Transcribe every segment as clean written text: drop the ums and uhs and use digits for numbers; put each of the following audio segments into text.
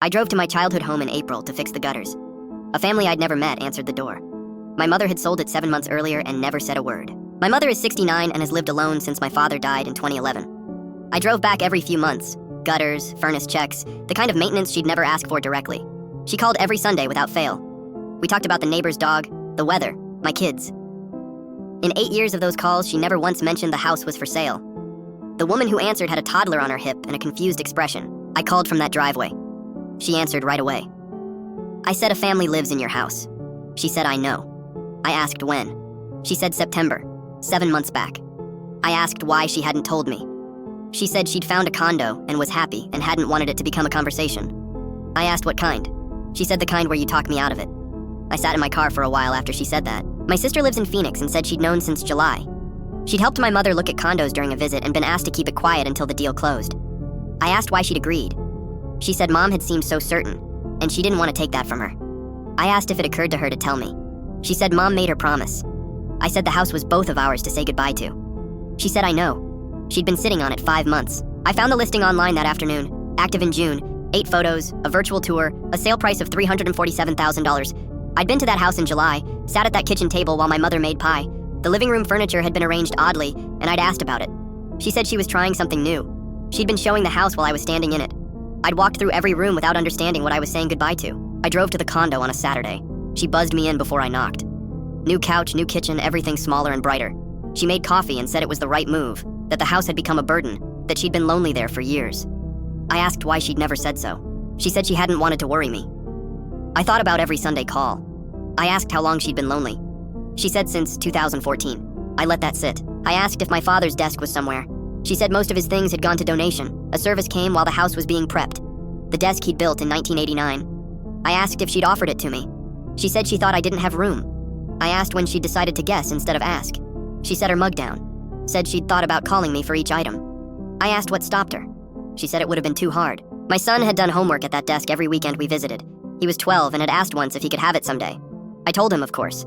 I drove to my childhood home in April to fix the gutters. A family I'd never met answered the door. My mother had sold it 7 months earlier and never said a word. My mother is 69 and has lived alone since my father died in 2011. I drove back every few months. Gutters, furnace checks, the kind of maintenance she'd never ask for directly. She called every Sunday without fail. We talked about the neighbor's dog, the weather, my kids. In 8 years of those calls, she never once mentioned the house was for sale. The woman who answered had a toddler on her hip and a confused expression. I called from that driveway. She answered right away. I said, a family lives in your house. She said, I know. I asked when. She said September, 7 months back. I asked why she hadn't told me. She said she'd found a condo and was happy and hadn't wanted it to become a conversation. I asked what kind. She said the kind where you talk me out of it. I sat in my car for a while after she said that. My sister lives in Phoenix and said she'd known since July. She'd helped my mother look at condos during a visit and been asked to keep it quiet until the deal closed. I asked why she'd agreed. She said Mom had seemed so certain, and she didn't want to take that from her. I asked if it occurred to her to tell me. She said Mom made her promise. I said the house was both of ours to say goodbye to. She said I know. She'd been sitting on it 5 months. I found the listing online that afternoon, active in June, 8 photos, a virtual tour, a sale price of $347,000. I'd been to that house in July, sat at that kitchen table while my mother made pie. The living room furniture had been arranged oddly, and I'd asked about it. She said she was trying something new. She'd been showing the house while I was standing in it. I'd walked through every room without understanding what I was saying goodbye to. I drove to the condo on a Saturday. She buzzed me in before I knocked. New couch, new kitchen, everything smaller and brighter. She made coffee and said it was the right move, that the house had become a burden, that she'd been lonely there for years. I asked why she'd never said so. She said she hadn't wanted to worry me. I thought about every Sunday call. I asked how long she'd been lonely. She said since 2014. I let that sit. I asked if my father's desk was somewhere. She said most of his things had gone to donation. A service came while the house was being prepped. The desk he'd built in 1989. I asked if she'd offered it to me. She said she thought I didn't have room. I asked when she'd decided to guess instead of ask. She set her mug down. Said she'd thought about calling me for each item. I asked what stopped her. She said it would have been too hard. My son had done homework at that desk every weekend we visited. He was 12 and had asked once if he could have it someday. I told him, of course.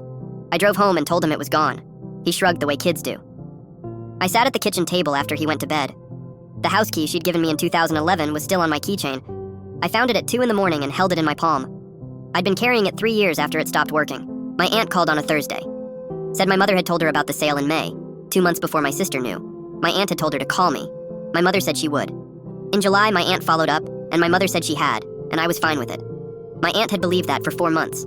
I drove home and told him it was gone. He shrugged the way kids do. I sat at the kitchen table after he went to bed. The house key she'd given me in 2011 was still on my keychain. I found it at 2 in the morning and held it in my palm. I'd been carrying it 3 years after it stopped working. My aunt called on a Thursday. Said my mother had told her about the sale in May, 2 months before my sister knew. My aunt had told her to call me. My mother said she would. In July, my aunt followed up, and my mother said she had, and I was fine with it. My aunt had believed that for 4 months.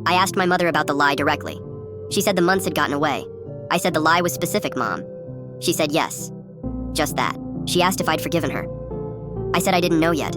I asked my mother about the lie directly. She said the months had gotten away. I said the lie was specific, Mom. She said yes. Just that. She asked if I'd forgiven her. I said I didn't know yet.